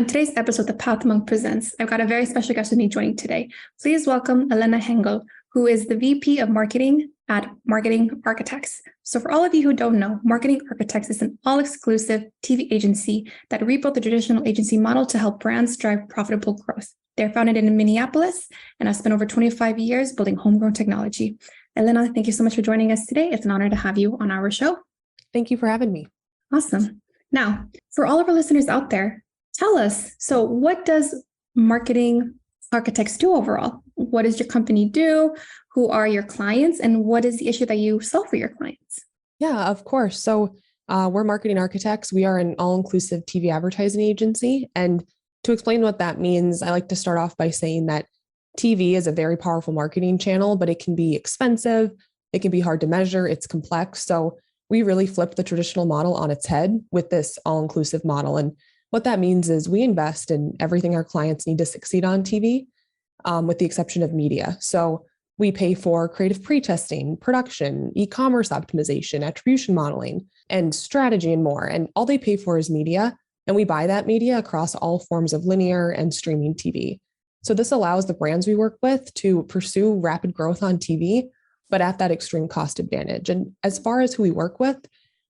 On today's episode, The Path Monk Presents, I've got a very special guest with me joining today. Please welcome Elena Hengel, who is the VP of Marketing at Marketing Architects. So for all of you who don't know, Marketing Architects is an all-exclusive TV agency that rebuilt the traditional agency model to help brands drive profitable growth. They're founded in Minneapolis and have spent over 25 years building homegrown technology. Elena, thank you so much for joining us today. It's an honor to have you on our show. Thank you for having me. Awesome. Now, for all of our listeners out there, tell us, so what does Marketing Architects do overall? What does your company do? Who are your clients? And what is the issue that you solve for your clients? Yeah, of course. So we're Marketing Architects. We are an all-inclusive TV advertising agency. And to explain what that means, I like to start off by saying that TV is a very powerful marketing channel, but it can be expensive. It can be hard to measure. It's complex. So we really flipped the traditional model on its head with this all-inclusive model. And what that means is we invest in everything our clients need to succeed on TV, with the exception of media. So we pay for creative pretesting, production, e-commerce optimization, attribution modeling, and strategy and more. And all they pay for is media. And we buy that media across all forms of linear and streaming TV. So this allows the brands we work with to pursue rapid growth on TV, but at that extreme cost advantage. And as far as who we work with,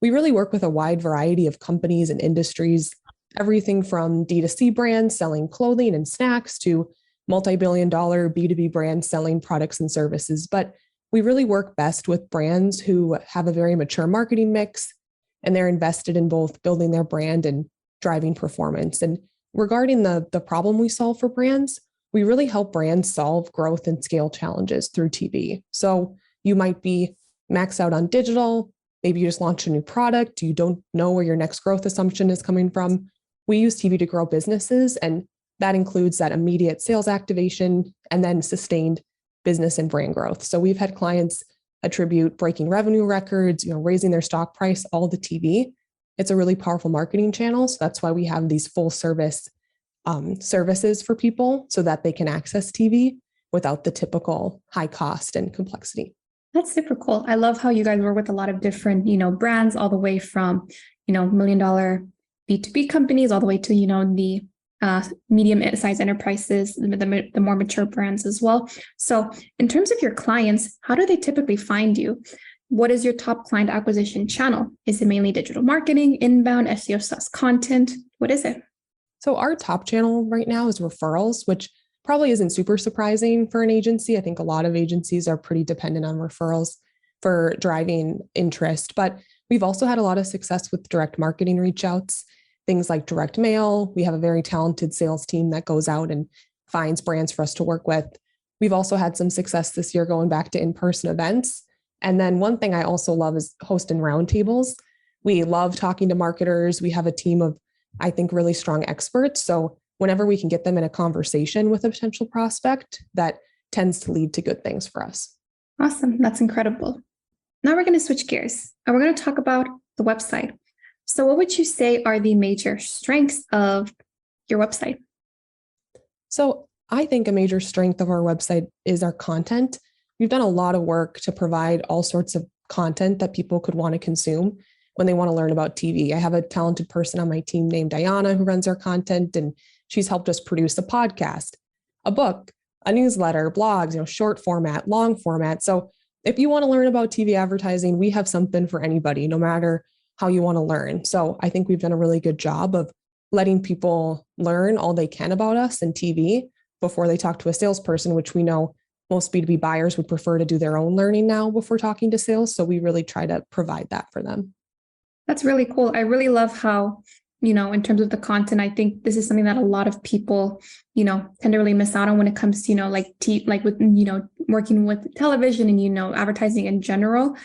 we really work with a wide variety of companies and industries, everything from D2C brands selling clothing and snacks to multi-billion-dollar B2B brands selling products and services. But we really work best with brands who have a very mature marketing mix, and they're invested in both building their brand and driving performance. And regarding the problem we solve for brands, we really help brands solve growth and scale challenges through TV. So you might be maxed out on digital, maybe you just launched a new product, you don't know where your next growth assumption is coming from. We use TV to grow businesses, and that includes that immediate sales activation and then sustained business and brand growth. So we've had clients attribute breaking revenue records, raising their stock price, all to TV. It's a really powerful marketing channel. So that's why we have these full service services for people so that they can access TV without the typical high cost and complexity. That's super cool. I love how you guys work with a lot of different, brands, all the way from, $1 million B2B companies, all the way to, the medium-sized enterprises, the more mature brands as well. So in terms of your clients, how do they typically find you? What is your top client acquisition channel? Is it mainly digital marketing, inbound, SEO + content? What is it? So our top channel right now is referrals, which probably isn't super surprising for an agency. I think a lot of agencies are pretty dependent on referrals for driving interest, but we've also had a lot of success with direct marketing reach outs, things like direct mail. We have a very talented sales team that goes out and finds brands for us to work with. We've also had some success this year going back to in-person events. And then one thing I also love is hosting roundtables. We love talking to marketers. We have a team of, I think, really strong experts. So whenever we can get them in a conversation with a potential prospect, that tends to lead to good things for us. Awesome. That's incredible. Now we're going to switch gears and we're going to talk about the website. So what would you say are the major strengths of your website? So I think a major strength of our website is our content. We've done a lot of work to provide all sorts of content that people could want to consume when they want to learn about TV. I have a talented person on my team named Diana who runs our content, and she's helped us produce a podcast, a book, a newsletter, blogs, short format, long format. So if you want to learn about TV advertising, we have something for anybody, no matter how you want to learn. So I think we've done a really good job of letting people learn all they can about us and TV before they talk to a salesperson, which we know most B2B buyers would prefer to do their own learning now before talking to sales. So we really try to provide that for them. That's really cool. I really love how, in terms of the content, I think this is something that a lot of people, tend to really miss out on when it comes to, working with television and, advertising in general.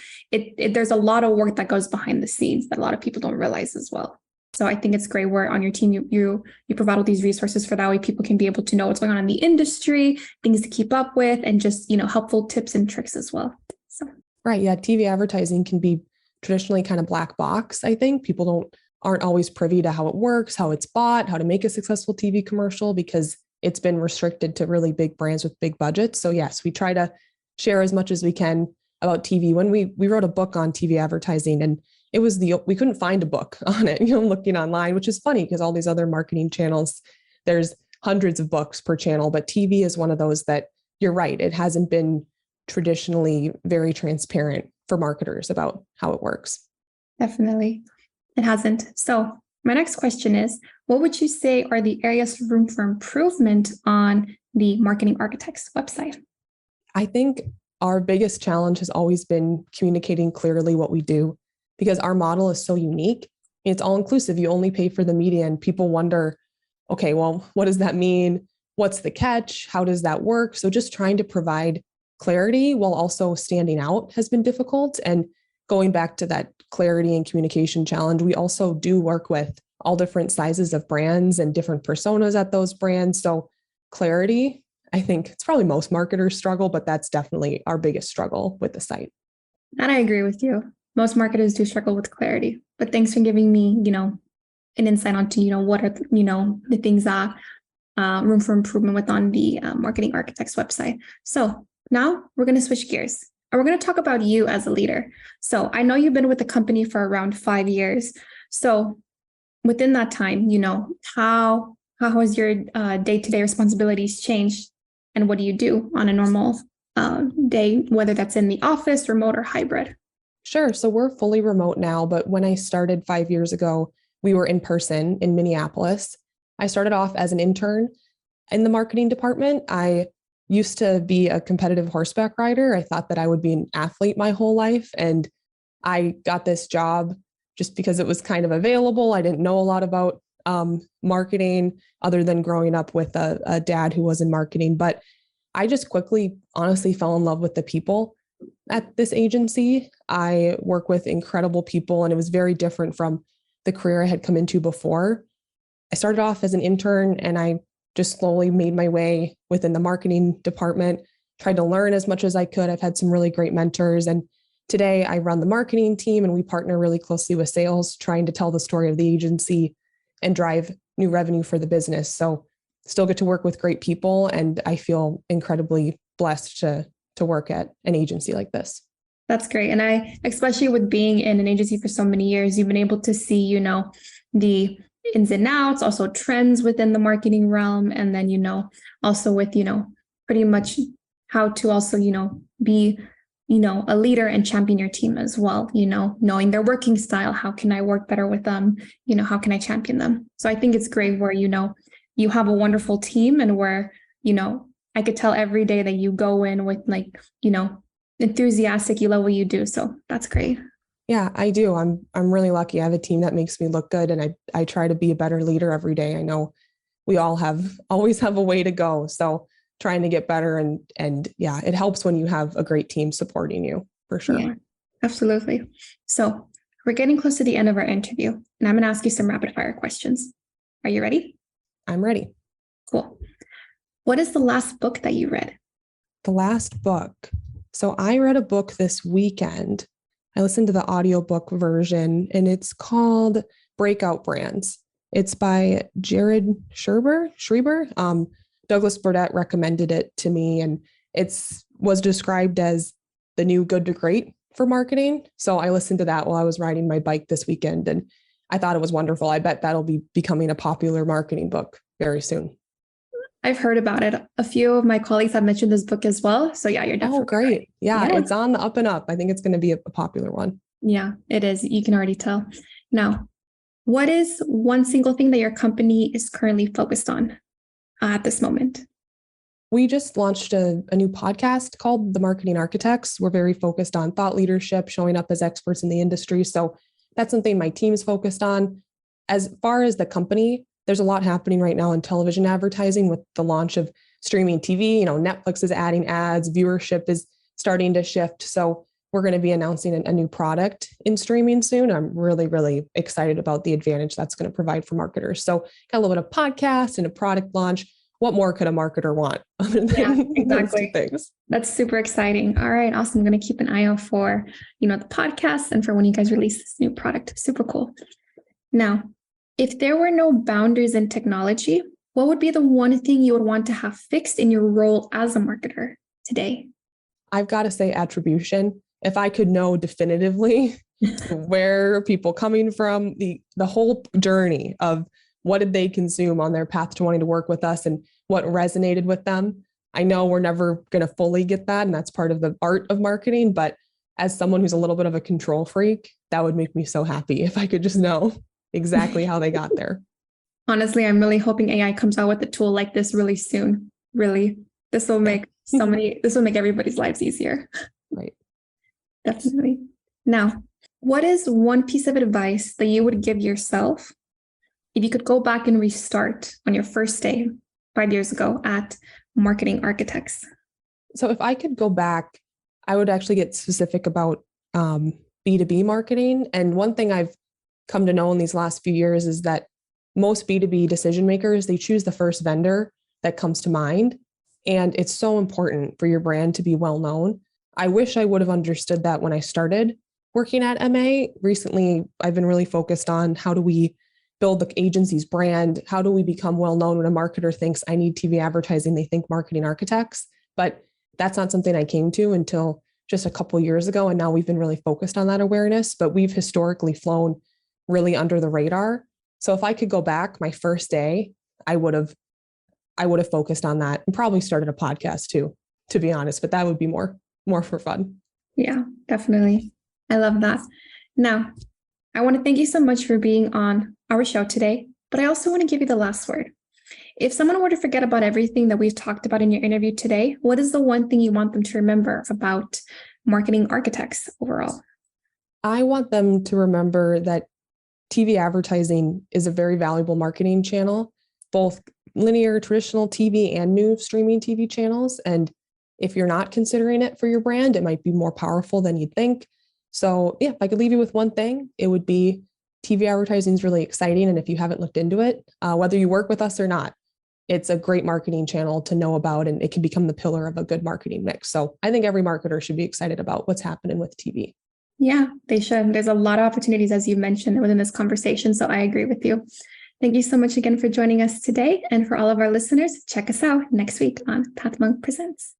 There's a lot of work that goes behind the scenes that a lot of people don't realize as well. So I think it's great where on your team, you provide all these resources for that way people can be able to know what's going on in the industry, things to keep up with, and just, helpful tips and tricks as well. So. Right. Yeah. TV advertising can be traditionally kind of black box. I think people aren't always privy to how it works, how it's bought, how to make a successful TV commercial, because it's been restricted to really big brands with big budgets. So yes, we try to share as much as we can about TV. When we wrote a book on TV advertising, and we couldn't find a book on it, looking online, which is funny because all these other marketing channels, there's hundreds of books per channel, but TV is one of those that you're right. It hasn't been traditionally very transparent for marketers about how it works. Definitely. It hasn't. So my next question is, what would you say are the areas of room for improvement on the Marketing Architects website? I think our biggest challenge has always been communicating clearly what we do, because our model is so unique. It's all inclusive. You only pay for the media, and people wonder, okay, well, what does that mean? What's the catch? How does that work? So just trying to provide clarity while also standing out has been difficult. And going back to that clarity and communication challenge, we also do work with all different sizes of brands and different personas at those brands. So clarity, I think it's probably most marketers struggle, but that's definitely our biggest struggle with the site. And I agree with you. Most marketers do struggle with clarity, but thanks for giving me, an insight onto, what are, the things that room for improvement with on the Marketing Architects website. So now we're going to switch gears and we're going to talk about you as a leader. So I know you've been with the company for around 5 years. So within that time, how has your day-to-day responsibilities changed, and what do you do on a normal day, whether that's in the office, remote, or hybrid? Sure. So we're fully remote now, but when I started 5 years ago, we were in person in Minneapolis. I started off as an intern in the marketing department. I used to be a competitive horseback rider. I thought that I would be an athlete my whole life. And I got this job just because it was kind of available. I didn't know a lot about marketing other than growing up with a dad who was in marketing. But I just quickly, honestly, fell in love with the people at this agency. I work with incredible people, and it was very different from the career I had come into before. I started off as an intern, and I just slowly made my way within the marketing department, tried to learn as much as I could. I've had some really great mentors, and today I run the marketing team, and we partner really closely with sales, trying to tell the story of the agency and drive new revenue for the business. So still get to work with great people, and I feel incredibly blessed to work at an agency like this. That's great. And I, especially with being in an agency for so many years, you've been able to see, the ins and outs, also trends within the marketing realm. And then, also with, pretty much how to also, be, a leader and champion your team as well, knowing their working style. How can I work better with them? How can I champion them? So I think it's great where, you have a wonderful team, and where, I could tell every day that you go in with enthusiastic, you love what you do. So that's great. Yeah, I do. I'm really lucky. I have a team that makes me look good, and I try to be a better leader every day. I know we all always have a way to go. So trying to get better, and yeah, it helps when you have a great team supporting you, for sure. Yeah, absolutely. So we're getting close to the end of our interview, and I'm going to ask you some rapid fire questions. Are you ready? I'm ready. Cool. What is the last book that you read? The last book. So I read a book this weekend. I listened to the audiobook version, and it's called Breakout Brands. It's by Jared Schreiber. Douglas Burdett recommended it to me, and was described as the new Good to Great for marketing. So I listened to that while I was riding my bike this weekend, and I thought it was wonderful. I bet that'll be becoming a popular marketing book very soon. I've heard about it. A few of my colleagues have mentioned this book as well. So yeah, you're definitely great. Right. Yeah, it's on the up and up. I think it's going to be a popular one. Yeah, it is. You can already tell. Now, what is one single thing that your company is currently focused on at this moment? We just launched a new podcast called The Marketing Architects. We're very focused on thought leadership, showing up as experts in the industry. So that's something my team's focused on. As far as the company, there's a lot happening right now in television advertising with the launch of streaming TV. Netflix is adding ads, viewership is starting to shift. So we're going to be announcing a new product in streaming soon. I'm really, really excited about the advantage that's going to provide for marketers. So got a little bit of podcast and a product launch. What more could a marketer want other than those two things? That's super exciting. All right, awesome. I'm going to keep an eye out for, the podcast and for when you guys release this new product. Super cool. Now, if there were no boundaries in technology, what would be the one thing you would want to have fixed in your role as a marketer today? I've got to say attribution. If I could know definitively Where are people coming from? The whole journey of what did they consume on their path to wanting to work with us and what resonated with them. I know we're never going to fully get that, and that's part of the art of marketing. But as someone who's a little bit of a control freak, that would make me so happy if I could just know exactly how they got there. Honestly, I'm really hoping AI comes out with a tool like this really soon. Really, this will make this will make everybody's lives easier. Right. Definitely. Now, what is one piece of advice that you would give yourself if you could go back and restart on your first day 5 years ago at Marketing Architects? So if I could go back, I would actually get specific about B2B marketing. And one thing I've come to know in these last few years is that most B2B decision makers, they choose the first vendor that comes to mind. And it's so important for your brand to be well known. I wish I would have understood that when I started working at MA. Recently, I've been really focused on how do we build the agency's brand? How do we become well known? When a marketer thinks I need TV advertising, they think Marketing Architects. But that's not something I came to until just a couple of years ago. And now we've been really focused on that awareness, but we've historically flown really under the radar. So if I could go back my first day, I would have focused on that and probably started a podcast too, to be honest, but that would be more for fun. Yeah, definitely. I love that. Now, I want to thank you so much for being on our show today, but I also want to give you the last word. If someone were to forget about everything that we've talked about in your interview today, what is the one thing you want them to remember about Marketing Architects overall? I want them to remember that TV advertising is a very valuable marketing channel, both linear, traditional TV and new streaming TV channels. And if you're not considering it for your brand, it might be more powerful than you'd think. So yeah, if I could leave you with one thing, it would be TV advertising is really exciting. And if you haven't looked into it, whether you work with us or not, it's a great marketing channel to know about, and it can become the pillar of a good marketing mix. So I think every marketer should be excited about what's happening with TV. Yeah, they should. There's a lot of opportunities, as you mentioned, within this conversation. So I agree with you. Thank you so much again for joining us today. And for all of our listeners, check us out next week on Pathmonk Presents.